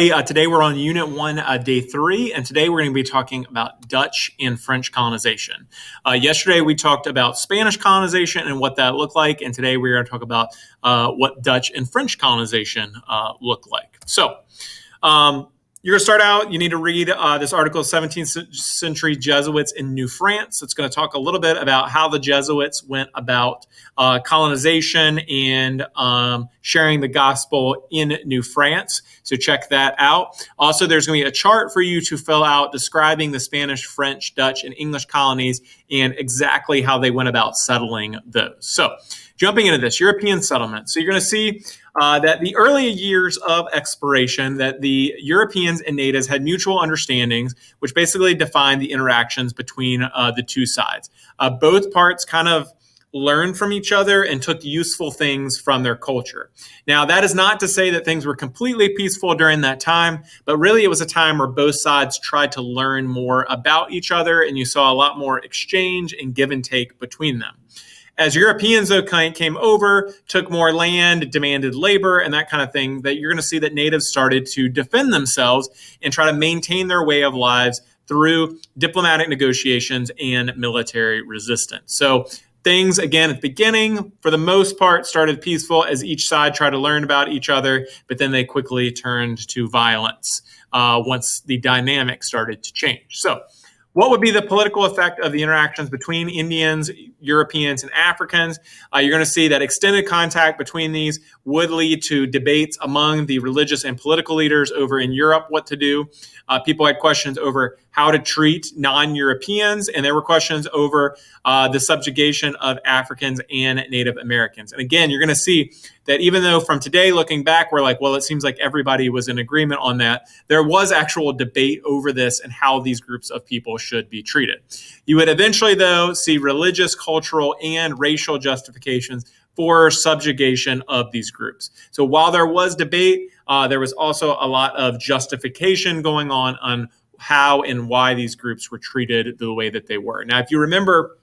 Today we're on Unit 1, Day 3, and today we're going to be talking about Dutch and French colonization. Yesterday we talked about Spanish colonization and what that looked like, and today we're going to talk about what Dutch and French colonization look like. You're going to start out, you need to read this article, 17th Century Jesuits in New France. It's going to talk a little bit about how the Jesuits went about colonization and sharing the gospel in New France. So check that out. Also, there's going to be a chart for you to fill out describing the Spanish, French, Dutch, and English colonies and exactly how they went about settling those. So jumping into this, European settlement. So you're going to see that the early years of exploration, that the Europeans and natives had mutual understandings, which basically defined the interactions between the two sides. Both parts kind of learned from each other and took useful things from their culture. Now, that is not to say that things were completely peaceful during that time, but really it was a time where both sides tried to learn more about each other, and you saw a lot more exchange and give and take between them. As Europeans, though, came over, took more land, demanded labor, and that kind of thing, that you're going to see that natives started to defend themselves and try to maintain their way of lives through diplomatic negotiations and military resistance. So things, again, at the beginning, for the most part, started peaceful as each side tried to learn about each other, but then they quickly turned to violence once the dynamic started to change. So what would be the political effect of the interactions between Indians, Europeans, and Africans? You're going to see that extended contact between these would lead to debates among the religious and political leaders over in Europe what to do. People had questions over how to treat non-Europeans, and there were questions over the subjugation of Africans and Native Americans. And again, you're going to see that even though from today looking back, we're like, well, it seems like everybody was in agreement on that, there was actual debate over this and how these groups of people should be treated. You would eventually, though, see religious, cultural, and racial justifications for subjugation of these groups. So while there was debate, there was also a lot of justification going on how and why these groups were treated the way that they were. Now, if you remember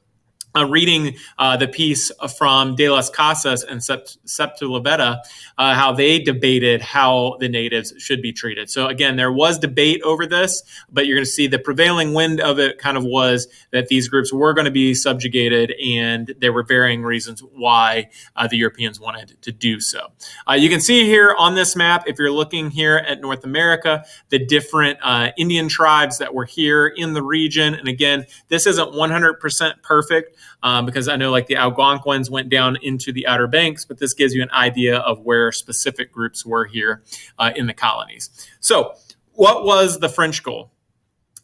reading the piece from De las Casas and Sepulveda, how they debated how the natives should be treated. So again, there was debate over this, but you're going to see the prevailing wind of it kind of was that these groups were going to be subjugated, and there were varying reasons why the Europeans wanted to do so. You can see here on this map, if you're looking here at North America, the different Indian tribes that were here in the region. And again, this isn't 100% perfect, because I know like the Algonquins went down into the Outer Banks, but this gives you an idea of where specific groups were here in the colonies. So what was the French goal?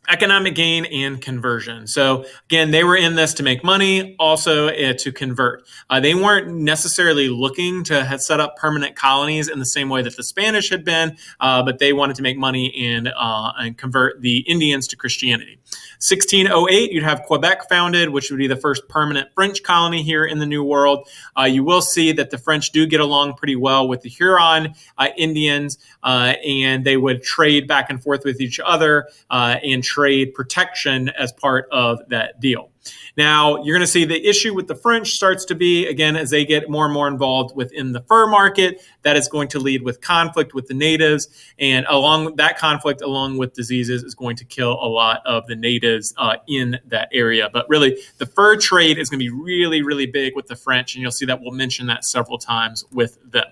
Economic gain and conversion. So again, they were in this to make money, also to convert. They weren't necessarily looking to set up permanent colonies in the same way that the Spanish had been, but they wanted to make money and convert the Indians to Christianity. 1608, you'd have Quebec founded, which would be the first permanent French colony here in the New World. You will see that the French do get along pretty well with the Huron Indians, and they would trade back and forth with each other and trade protection as part of that deal. Now, you're going to see the issue with the French starts to be, again, as they get more and more involved within the fur market, that is going to lead with conflict with the natives. And along that conflict, along with diseases, is going to kill a lot of the natives in that area. But really, the fur trade is going to be really, really big with the French. And you'll see that we'll mention that several times with them.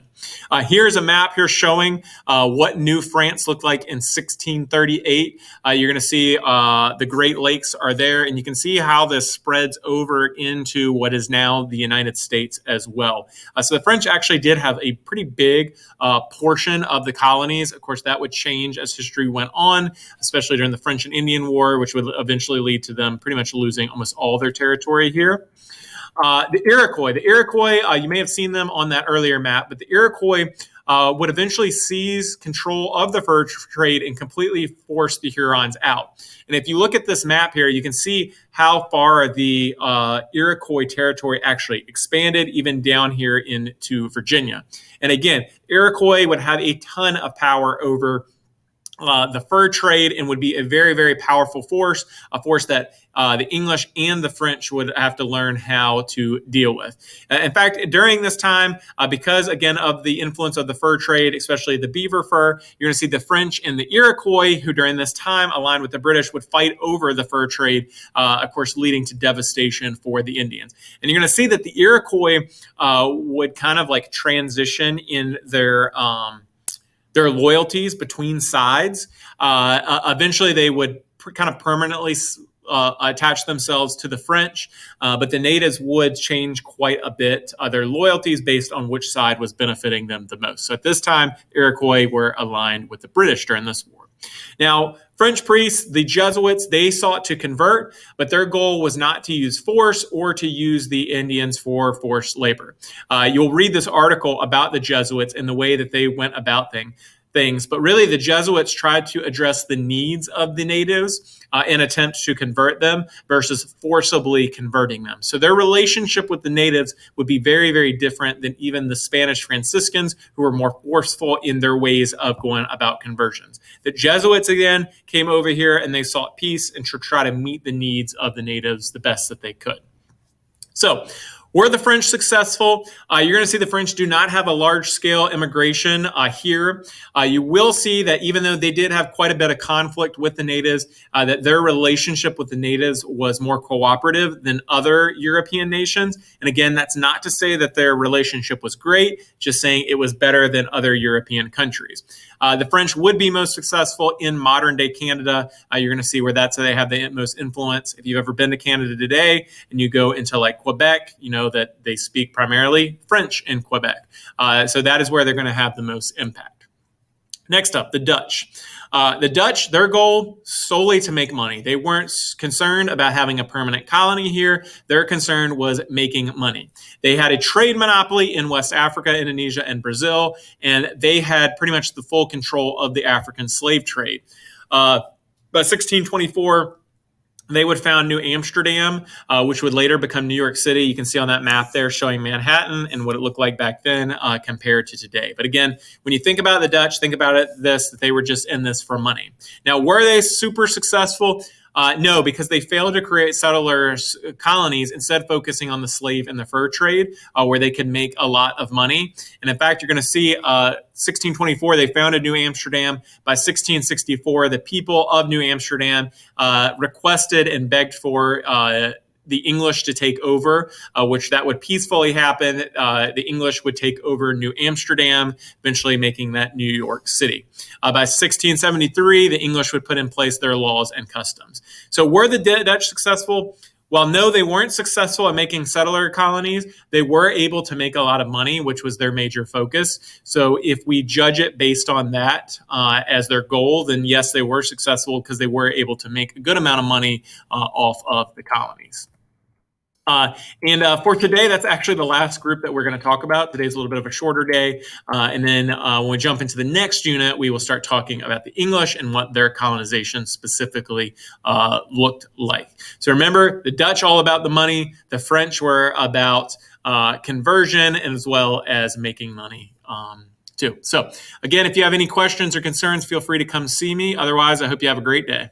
Here's a map here showing what New France looked like in 1638. You're going to see the Great Lakes are there, and you can see how this spreads over into what is now the United States as well. So the French actually did have a pretty big portion of the colonies. Of course, that would change as history went on, especially during the French and Indian War, which would eventually lead to them pretty much losing almost all their territory here. The Iroquois, you may have seen them on that earlier map, but the Iroquois would eventually seize control of the fur trade and completely force the Hurons out. And if you look at this map here, you can see how far the Iroquois territory actually expanded, even down here into Virginia. And again, Iroquois would have a ton of power over the fur trade and would be a very, very powerful force, a force that the English and the French would have to learn how to deal with. In fact, during this time, because again of the influence of the fur trade, especially the beaver fur, you're going to see the French and the Iroquois, who during this time aligned with the British, would fight over the fur trade, of course, leading to devastation for the Indians. And you're going to see that the Iroquois would kind of like transition in their loyalties between sides. Eventually, they would kind of permanently attach themselves to the French, but the natives would change quite a bit their loyalties based on which side was benefiting them the most. So at this time, Iroquois were aligned with the British during this war. Now, French priests, the Jesuits, they sought to convert, but their goal was not to use force or to use the Indians for forced labor. You'll read this article about the Jesuits and the way that they went about things, but really the Jesuits tried to address the needs of the natives in attempt to convert them versus forcibly converting them. So their relationship with the natives would be very, very different than even the Spanish Franciscans, who were more forceful in their ways of going about conversions. The Jesuits, again, came over here and they sought peace and to try to meet the needs of the natives the best that they could. So, were the French successful? You're going to see the French do not have a large-scale immigration here. You will see that even though they did have quite a bit of conflict with the natives, that their relationship with the natives was more cooperative than other European nations. And again, that's not to say that their relationship was great, just saying it was better than other European countries. The French would be most successful in modern-day Canada. You're going to see where that's where they have the most influence. If you've ever been to Canada today and you go into like Quebec, you know that they speak primarily French in Quebec. So that is where they're going to have the most impact. Next up, the Dutch. The Dutch, their goal solely to make money. They weren't concerned about having a permanent colony here. Their concern was making money. They had a trade monopoly in West Africa, Indonesia, and Brazil, and they had pretty much the full control of the African slave trade. By 1624, they would found New Amsterdam, which would later become New York City. You can see on that map there showing Manhattan and what it looked like back then compared to today. But again, when you think about the Dutch, think about it that they were just in this for money. Now, were they super successful? No, because they failed to create settlers colonies, instead focusing on the slave and the fur trade, where they could make a lot of money. And in fact, you're going to see 1624, they founded New Amsterdam. By 1664, the people of New Amsterdam requested and begged for the English to take over, which that would peacefully happen. The English would take over New Amsterdam, eventually making that New York City. By 1673, the English would put in place their laws and customs. So were the Dutch successful? While no, they weren't successful at making settler colonies, they were able to make a lot of money, which was their major focus. So if we judge it based on that as their goal, then yes, they were successful because they were able to make a good amount of money off of the colonies. For today, that's actually the last group that we're going to talk about. Today's a little bit of a shorter day. And then when we jump into the next unit, we will start talking about the English and what their colonization specifically looked like. So remember, the Dutch all about the money. The French were about conversion as well as making money too. So again, if you have any questions or concerns, feel free to come see me. Otherwise, I hope you have a great day.